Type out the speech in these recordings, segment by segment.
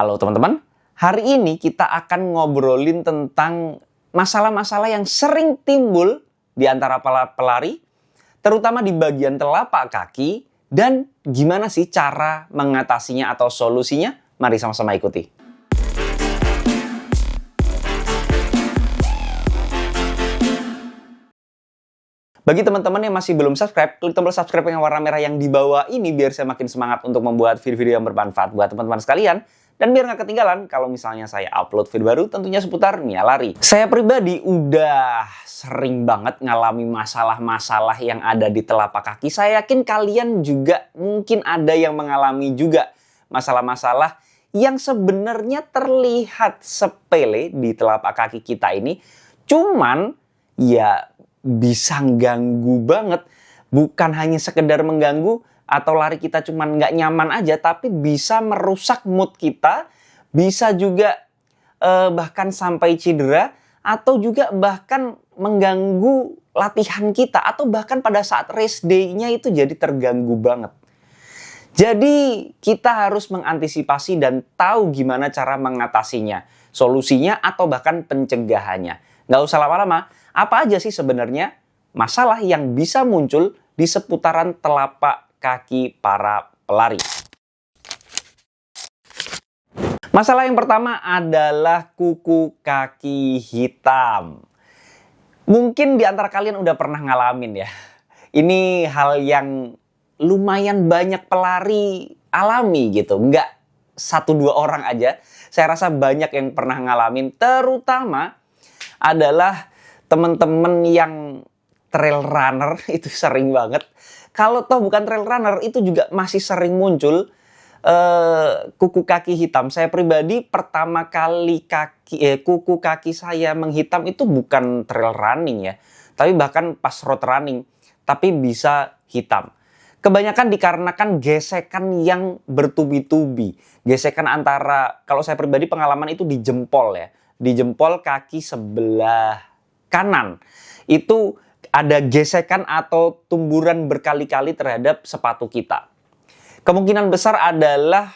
Halo teman-teman, hari ini kita akan ngobrolin tentang masalah-masalah yang sering timbul di antara para pelari, terutama di bagian telapak kaki, dan gimana sih cara mengatasinya atau solusinya? Mari sama-sama ikuti. Bagi teman-teman yang masih belum subscribe, klik tombol subscribe yang warna merah yang di bawah ini biar saya makin semangat untuk membuat video-video yang bermanfaat buat teman-teman sekalian. Dan biar nggak ketinggalan kalau misalnya saya upload video baru tentunya seputar Nia Lari. Saya pribadi udah sering banget ngalami masalah-masalah yang ada di telapak kaki. Saya yakin kalian juga mungkin ada yang mengalami juga masalah-masalah yang sebenarnya terlihat sepele di telapak kaki kita ini. Cuman ya bisa ganggu banget. Bukan hanya sekedar mengganggu atau lari kita cuman nggak nyaman aja, tapi bisa merusak mood kita, bisa juga bahkan sampai cedera, atau juga bahkan mengganggu latihan kita, atau bahkan pada saat race day-nya itu jadi terganggu banget. Jadi kita harus mengantisipasi dan tahu gimana cara mengatasinya, solusinya atau bahkan pencegahannya. Nggak usah lama-lama, apa aja sih sebenarnya masalah yang bisa muncul di seputaran telapak kaki para pelari? Masalah yang pertama adalah kuku kaki hitam. Mungkin di antara kalian udah pernah ngalamin ya. Ini hal yang lumayan banyak pelari alami gitu. Nggak 1-2 orang aja. Saya rasa banyak yang pernah ngalamin. Terutama adalah teman-teman yang trail runner itu sering banget. Kalau toh bukan trail runner itu juga masih sering muncul kuku kaki hitam. Saya pribadi pertama kali kuku kaki saya menghitam itu bukan trail running ya. Tapi bahkan pas road running. Tapi bisa hitam. Kebanyakan dikarenakan gesekan yang bertubi-tubi. Gesekan antara, kalau saya pribadi pengalaman itu di jempol ya. Di jempol kaki sebelah kanan. Itu ada gesekan atau tumburan berkali-kali terhadap sepatu kita. Kemungkinan besar adalah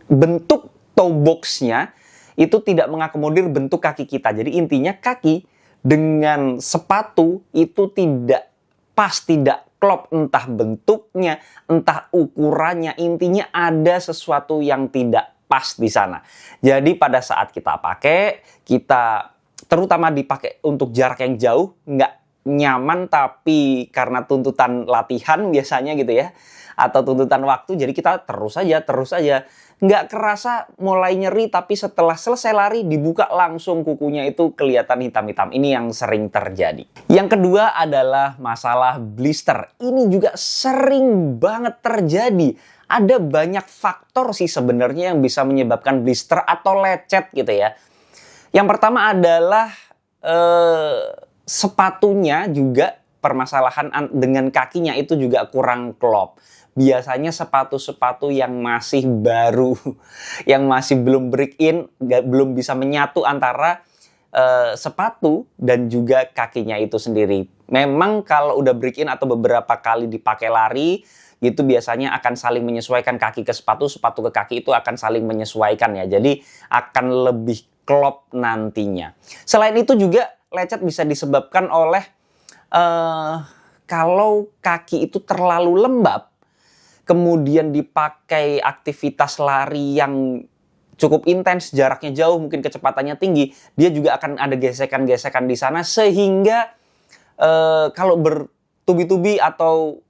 bentuk toe box-nya itu tidak mengakomodir bentuk kaki kita. Jadi intinya kaki dengan sepatu itu tidak pas, tidak klop, entah bentuknya, entah ukurannya, intinya ada sesuatu yang tidak pas di sana. Jadi pada saat kita pakai, kita terutama dipakai untuk jarak yang jauh, nggak nyaman, tapi karena tuntutan latihan biasanya gitu ya, atau tuntutan waktu, jadi kita terus aja. Nggak kerasa mulai nyeri, tapi setelah selesai lari dibuka langsung kukunya itu kelihatan hitam-hitam. Ini yang sering terjadi. Yang kedua adalah masalah blister. Ini juga sering banget terjadi. Ada banyak faktor sih sebenarnya yang bisa menyebabkan blister atau lecet gitu ya. Yang pertama adalah sepatunya juga permasalahan dengan kakinya itu juga kurang klop. Biasanya sepatu-sepatu yang masih baru, yang masih belum break in, belum bisa menyatu antara sepatu dan juga kakinya itu sendiri. Memang kalau udah break in atau beberapa kali dipakai lari, itu biasanya akan saling menyesuaikan, kaki ke sepatu, sepatu ke kaki itu akan saling menyesuaikan ya. Jadi akan lebih klop nantinya. Selain itu juga lecet bisa disebabkan oleh kalau kaki itu terlalu lembab, kemudian dipakai aktivitas lari yang cukup intens, jaraknya jauh, mungkin kecepatannya tinggi, dia juga akan ada gesekan-gesekan di sana sehingga kalau bertubi-tubi atau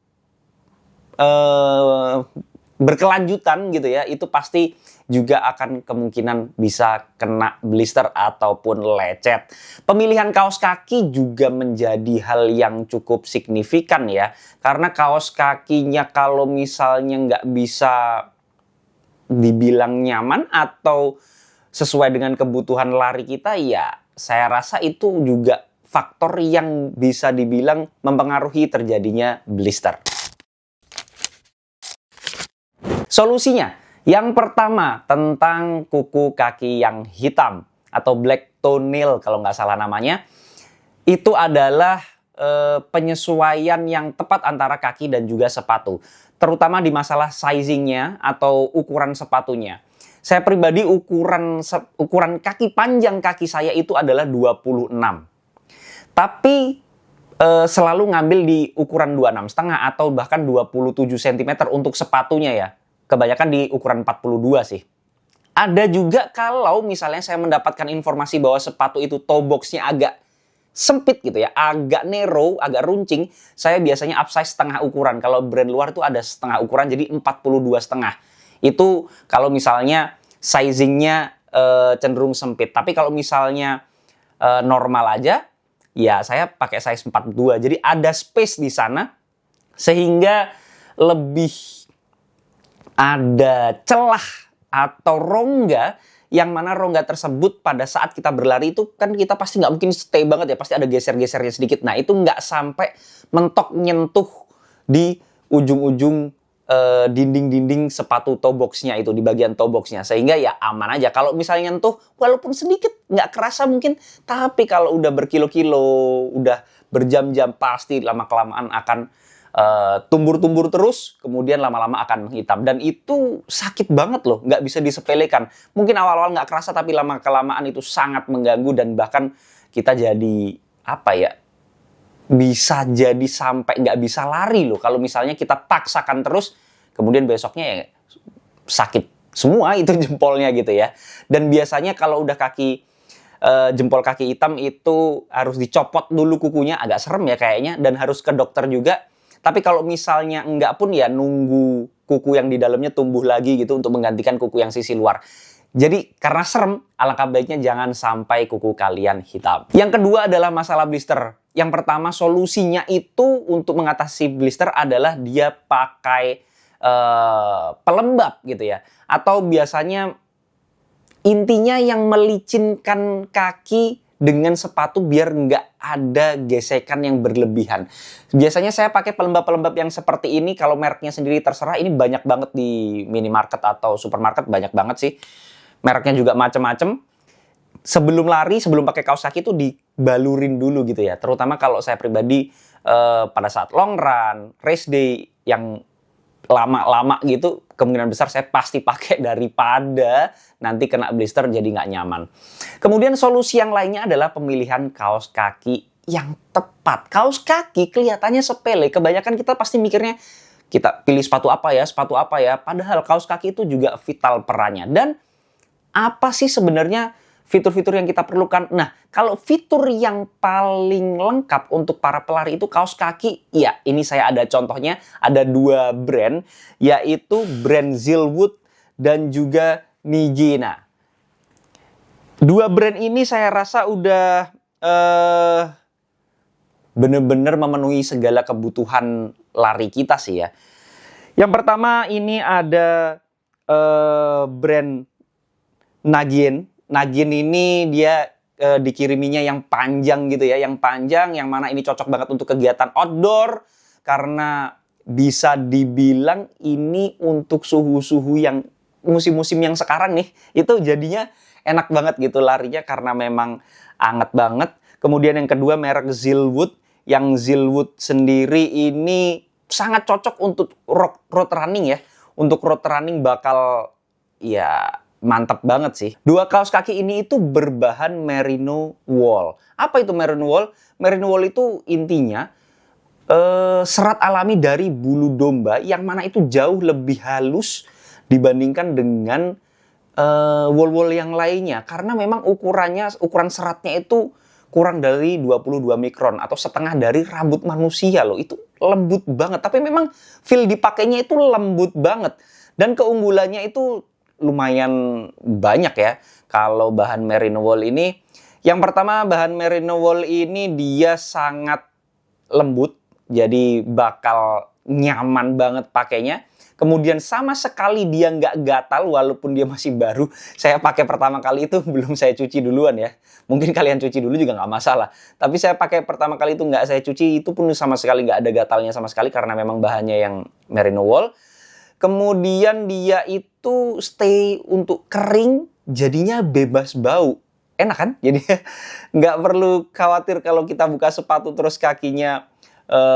berkelanjutan gitu ya, itu pasti juga akan kemungkinan bisa kena blister ataupun lecet. Pemilihan kaos kaki juga menjadi hal yang cukup signifikan ya, karena kaos kakinya kalau misalnya nggak bisa dibilang nyaman atau sesuai dengan kebutuhan lari kita, ya saya rasa itu juga faktor yang bisa dibilang mempengaruhi terjadinya blister. Solusinya, yang pertama tentang kuku kaki yang hitam atau black toenail kalau nggak salah namanya, itu adalah penyesuaian yang tepat antara kaki dan juga sepatu. terutama di masalah sizingnya atau ukuran sepatunya. Saya pribadi ukuran kaki panjang kaki saya itu adalah 26. Tapi selalu ngambil di ukuran 26,5 atau bahkan 27 cm untuk sepatunya ya. Kebanyakan di ukuran 42 sih. Ada juga kalau misalnya saya mendapatkan informasi bahwa sepatu itu toe box-nya agak sempit gitu ya, agak narrow, agak runcing, saya biasanya upsize setengah ukuran. Kalau brand luar itu ada setengah ukuran, jadi 42,5. Itu kalau misalnya sizingnya cenderung sempit. Tapi kalau misalnya normal aja, ya saya pakai size 42. Jadi ada space di sana sehingga lebih ada celah atau rongga, yang mana rongga tersebut pada saat kita berlari itu kan kita pasti nggak mungkin stay banget ya, pasti ada geser-gesernya sedikit. Nah itu nggak sampai mentok nyentuh di ujung-ujung dinding-dinding sepatu toe box-nya itu, di bagian toe box-nya, sehingga ya aman aja. Kalau misalnya nyentuh walaupun sedikit nggak kerasa mungkin, tapi kalau udah berkilo-kilo, udah berjam-jam, pasti lama-kelamaan akan tumbur-tumbur terus, kemudian lama-lama akan menghitam. Dan itu sakit banget loh, nggak bisa disepelekan. Mungkin awal-awal nggak kerasa, tapi lama-kelamaan itu sangat mengganggu dan bahkan kita jadi apa ya, bisa jadi sampai nggak bisa lari loh. Kalau misalnya kita paksakan terus, kemudian besoknya ya sakit semua itu jempolnya gitu ya. Dan biasanya kalau udah jempol kaki hitam itu harus dicopot dulu kukunya, agak serem ya kayaknya, dan harus ke dokter juga. Tapi kalau misalnya enggak pun ya nunggu kuku yang di dalamnya tumbuh lagi gitu untuk menggantikan kuku yang sisi luar. Jadi karena serem, alangkah baiknya jangan sampai kuku kalian hitam. Yang kedua adalah masalah blister. Yang pertama solusinya itu untuk mengatasi blister adalah dia pakai pelembab gitu ya. Atau biasanya intinya yang melicinkan kaki dengan sepatu biar nggak ada gesekan yang berlebihan. Biasanya saya pakai pelembab-pelembab yang seperti ini. Kalau mereknya sendiri terserah, ini banyak banget di minimarket atau supermarket, banyak banget sih. Mereknya juga macem-macem. Sebelum lari, sebelum pakai kaos kaki itu dibalurin dulu gitu ya. Terutama kalau saya pribadi pada saat long run, race day yang lama-lama gitu, kemungkinan besar saya pasti pakai daripada nanti kena blister jadi nggak nyaman. Kemudian solusi yang lainnya adalah pemilihan kaos kaki yang tepat. Kaos kaki kelihatannya sepele, kebanyakan kita pasti mikirnya kita pilih sepatu apa ya, padahal kaos kaki itu juga vital perannya. Dan apa sih sebenarnya fitur-fitur yang kita perlukan? Nah, kalau fitur yang paling lengkap untuk para pelari itu kaos kaki, ya ini saya ada contohnya, ada 2 brand, yaitu brand Zillwood dan juga Nigena. 2 brand ini saya rasa udah bener-bener memenuhi segala kebutuhan lari kita sih ya. Yang pertama ini ada brand Nagien. Nagien ini dia dikiriminya yang panjang gitu ya, yang panjang, yang mana ini cocok banget untuk kegiatan outdoor karena bisa dibilang ini untuk suhu-suhu yang musim-musim yang sekarang nih, itu jadinya enak banget gitu larinya karena memang anget banget. Kemudian yang kedua merek Zillwood, yang Zillwood sendiri ini sangat cocok untuk road running ya. Untuk road running bakal ya mantap banget sih. 2 kaos kaki ini itu berbahan merino wool. Apa itu merino wool? Merino wool itu intinya serat alami dari bulu domba yang mana itu jauh lebih halus dibandingkan dengan wool-wool yang lainnya. Karena memang ukuran seratnya itu kurang dari 22 mikron atau setengah dari rambut manusia loh. Itu lembut banget. Tapi memang feel dipakainya itu lembut banget. Dan keunggulannya itu lumayan banyak ya kalau bahan merino wool ini. Yang pertama, bahan merino wool ini dia sangat lembut, jadi bakal nyaman banget pakainya. Kemudian sama sekali dia nggak gatal walaupun dia masih baru. Saya pakai pertama kali itu belum saya cuci duluan ya. Mungkin kalian cuci dulu juga nggak masalah. Tapi saya pakai pertama kali itu nggak saya cuci, itu pun sama sekali nggak ada gatalnya sama sekali karena memang bahannya yang merino wool. Kemudian dia itu stay untuk kering, jadinya bebas bau. Enak kan? Jadi nggak perlu khawatir kalau kita buka sepatu terus kakinya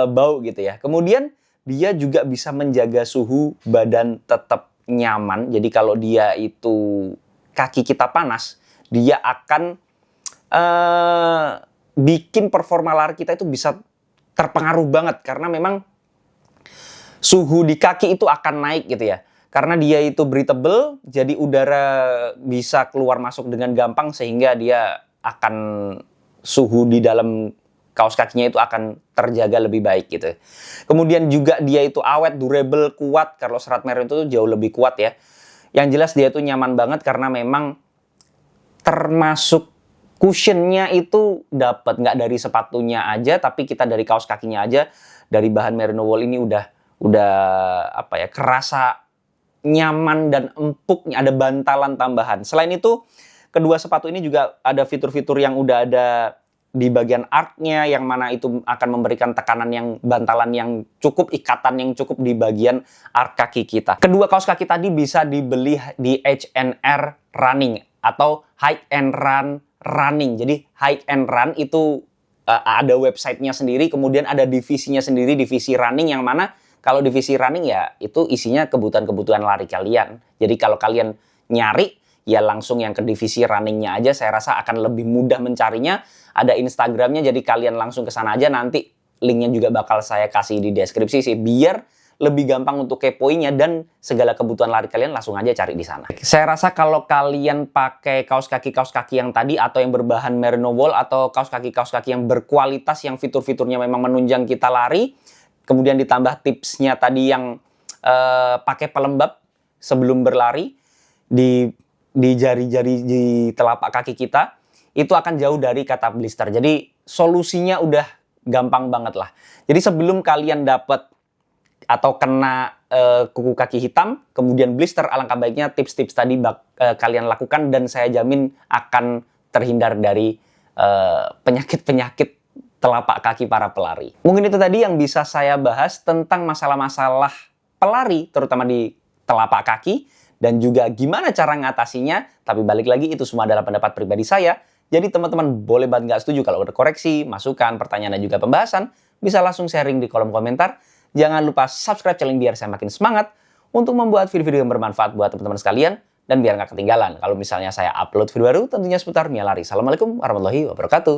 bau gitu ya. Kemudian dia juga bisa menjaga suhu badan tetap nyaman. Jadi kalau dia itu kaki kita panas, dia akan bikin performa lari kita itu bisa terpengaruh banget. Karena memang suhu di kaki itu akan naik gitu ya. Karena dia itu breathable, jadi udara bisa keluar masuk dengan gampang sehingga dia akan suhu di dalam kaos kakinya itu akan terjaga lebih baik gitu. Kemudian juga dia itu awet, durable, kuat. Kalau serat merah itu jauh lebih kuat ya. Yang jelas dia itu nyaman banget karena memang termasuk cushionnya itu dapat nggak dari sepatunya aja, tapi kita dari kaos kakinya aja, dari bahan merino wool ini udah apa ya, kerasa nyaman dan empuknya, ada bantalan tambahan. Selain itu, kedua sepatu ini juga ada fitur-fitur yang udah ada di bagian arc-nya, yang mana itu akan memberikan tekanan yang bantalan yang cukup, ikatan yang cukup di bagian arc kaki kita. Kedua kaos kaki tadi bisa dibeli di H&R Running atau Hike and Run Running. Jadi Hike and Run itu ada websitenya sendiri, kemudian ada divisinya sendiri, divisi running, yang mana kalau divisi running ya itu isinya kebutuhan-kebutuhan lari kalian. Jadi kalau kalian nyari ya langsung yang ke divisi runningnya aja, saya rasa akan lebih mudah mencarinya. Ada Instagramnya, jadi kalian langsung ke sana aja. Nanti linknya juga bakal saya kasih di deskripsi sih, biar lebih gampang untuk kepoinnya dan segala kebutuhan lari kalian langsung aja cari di sana. Saya rasa kalau kalian pakai kaos kaki yang tadi atau yang berbahan merino wool atau kaos kaki yang berkualitas yang fitur-fiturnya memang menunjang kita lari, kemudian ditambah tipsnya tadi yang pakai pelembab sebelum berlari di jari-jari di telapak kaki kita, itu akan jauh dari kata blister. Jadi solusinya udah gampang banget lah. Jadi sebelum kalian dapat atau kena kuku kaki hitam, kemudian blister, alangkah baiknya tips-tips tadi kalian lakukan dan saya jamin akan terhindar dari penyakit-penyakit telapak kaki para pelari. Mungkin itu tadi yang bisa saya bahas tentang masalah-masalah pelari, terutama di telapak kaki, dan juga gimana cara ngatasinya. Tapi balik lagi, itu semua adalah pendapat pribadi saya. Jadi teman-teman boleh banget nggak setuju. Kalau ada koreksi, masukan, pertanyaan, dan juga pembahasan, bisa langsung sharing di kolom komentar. Jangan lupa subscribe channel biar saya makin semangat untuk membuat video-video yang bermanfaat buat teman-teman sekalian. Dan biar nggak ketinggalan kalau misalnya saya upload video baru tentunya seputar Mia Lari. Assalamualaikum warahmatullahi wabarakatuh.